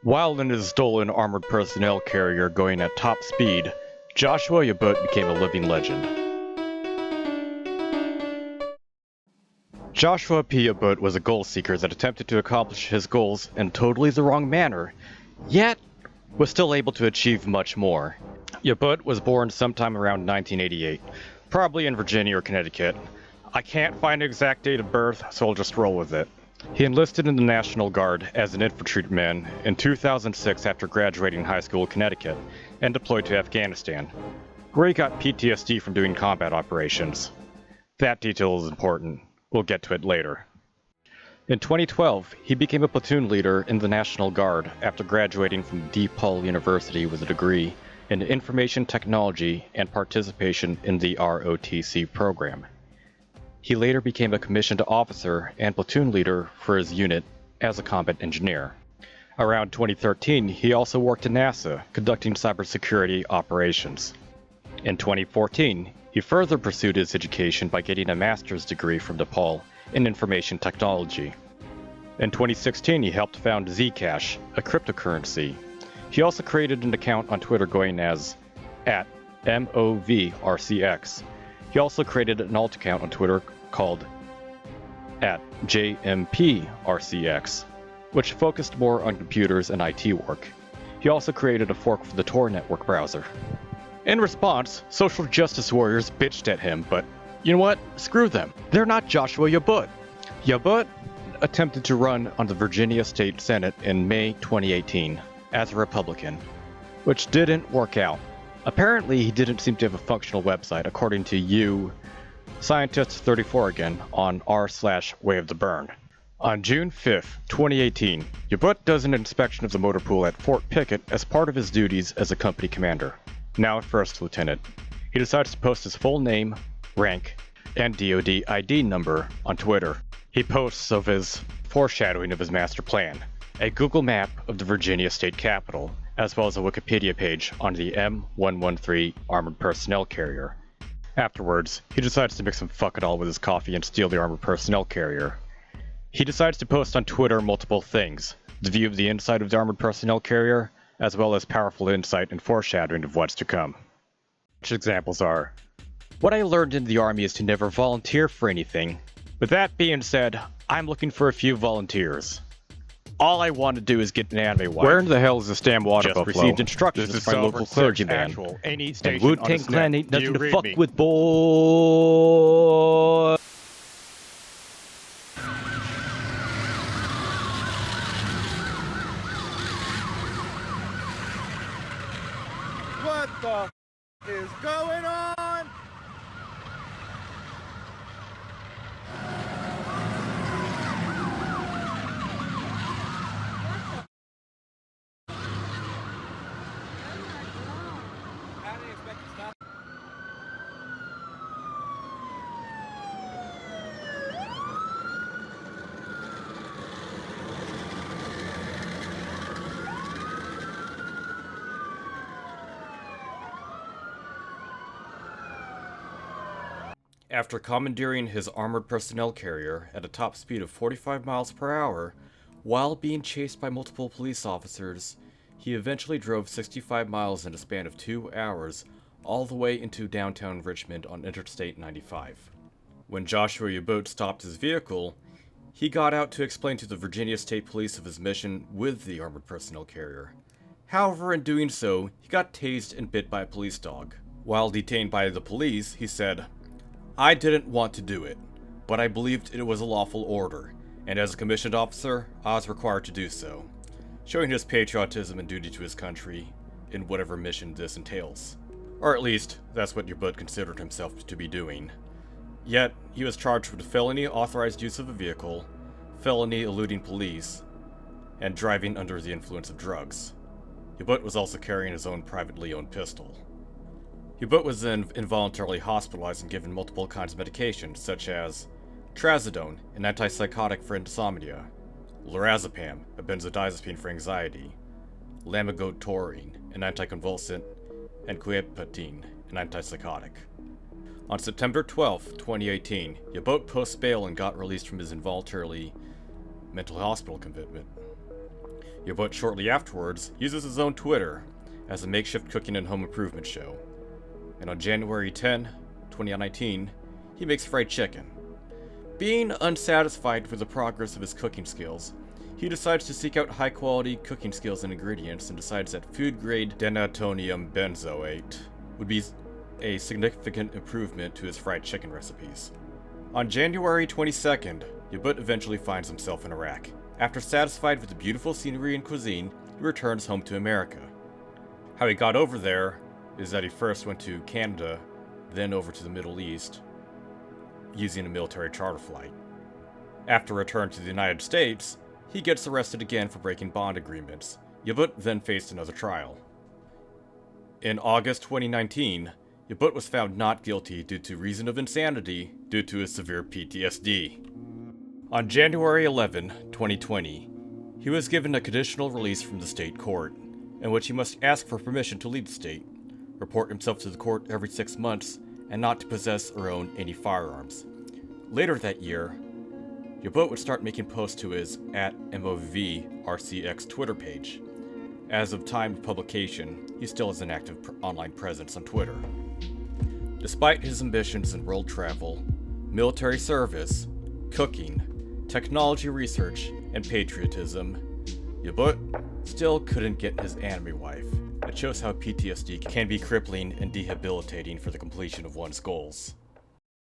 While in his stolen armored personnel carrier going at top speed, Joshua Yabut became a living legend. Joshua P. Yabut was a goal seeker that attempted to accomplish his goals in totally the wrong manner, yet was still able to achieve much more. Yabut was born sometime around 1988, probably in Virginia or Connecticut. I can't find an exact date of birth, so I'll just roll with it. He enlisted in the National Guard as an infantryman in 2006 after graduating high school in Connecticut, and deployed to Afghanistan, where he got PTSD from doing combat operations. That detail is important. We'll get to it later. In 2012, he became a platoon leader in the National Guard after graduating from DePaul University with a degree in Information Technology and participation in the ROTC program. He later became a commissioned officer and platoon leader for his unit as a combat engineer. Around 2013, he also worked at NASA, conducting cybersecurity operations. In 2014, he further pursued his education by getting a master's degree from DePaul in information technology. In 2016, he helped found Zcash, a cryptocurrency. He also created an account on Twitter going as @MOVRCX. He also created an alt account on Twitter called @JMPRCX, which focused more on computers and IT work. He also created a fork for the Tor network browser. In response, social justice warriors bitched at him, but you know what? Screw them. They're not Joshua Yabut. Yabut attempted to run on the Virginia State Senate in May 2018 as a Republican, which didn't work out. Apparently, he didn't seem to have a functional website, according to Scientist34 again, on r/Way of the Burn. On June 5th, 2018, Yabut does an inspection of the motor pool at Fort Pickett as part of his duties as a company commander, now a first lieutenant. He decides to post his full name, rank, and DoD ID number on Twitter. He posts of his foreshadowing of his master plan, a Google map of the Virginia state capitol, as well as a Wikipedia page on the M113 armored personnel carrier. Afterwards, he decides to mix some fuck it all with his coffee and steal the armored personnel carrier. He decides to post on Twitter multiple things: the view of the inside of the armored personnel carrier, as well as powerful insight and foreshadowing of what's to come. Such examples are, "What I learned in the army is to never volunteer for anything. With that being said, I'm looking for a few volunteers. All I want to do is get an anime wife. Where in the hell is this damn water buffalo? Just received instructions from my local clergyman. And Wu-Tang Clan ain't nothing to fuck with, boy." What the is going on? After commandeering his armored personnel carrier at a top speed of 45 miles per hour, while being chased by multiple police officers, he eventually drove 65 miles in a span of 2 hours, all the way into downtown Richmond on Interstate 95. When Joshua Yabut stopped his vehicle, he got out to explain to the Virginia State Police of his mission with the armored personnel carrier. However, in doing so, he got tased and bit by a police dog. While detained by the police, he said, "I didn't want to do it, but I believed it was a lawful order, and as a commissioned officer, I was required to do so," showing his patriotism and duty to his country in whatever mission this entails. Or at least, that's what Yabut considered himself to be doing. Yet, he was charged with felony authorized use of a vehicle, felony eluding police, and driving under the influence of drugs. Yabut was also carrying his own privately owned pistol. Yabut was then involuntarily hospitalized and given multiple kinds of medication, such as trazodone, an antipsychotic for insomnia, lorazepam, a benzodiazepine for anxiety, lamigotorine, an anticonvulsant, and quetiapine, an antipsychotic. On September 12, 2018, Yabut post bail and got released from his involuntarily mental hospital commitment. Yabut shortly afterwards uses his own Twitter as a makeshift cooking and home improvement show. And on January 10, 2019, he makes fried chicken. Being unsatisfied with the progress of his cooking skills, he decides to seek out high-quality cooking skills and ingredients and decides that food-grade denatonium benzoate would be a significant improvement to his fried chicken recipes. On January 22nd, Yabut eventually finds himself in Iraq. After satisfied with the beautiful scenery and cuisine, he returns home to America. How he got over there is that he first went to Canada, then over to the Middle East, using a military charter flight. After return to the United States, he gets arrested again for breaking bond agreements. Yabut then faced another trial. In August 2019, Yabut was found not guilty due to reason of insanity due to his severe PTSD. On January 11, 2020, he was given a conditional release from the state court, in which he must ask for permission to leave the state, report himself to the court every 6 months, and not to possess or own any firearms. Later that year, Yabut would start making posts to his @MOVRCX Twitter page. As of time of publication, he still has an active online presence on Twitter. Despite his ambitions in world travel, military service, cooking, technology research, and patriotism, Yabut still couldn't get his anime wife. It shows how PTSD can be crippling and debilitating for the completion of one's goals.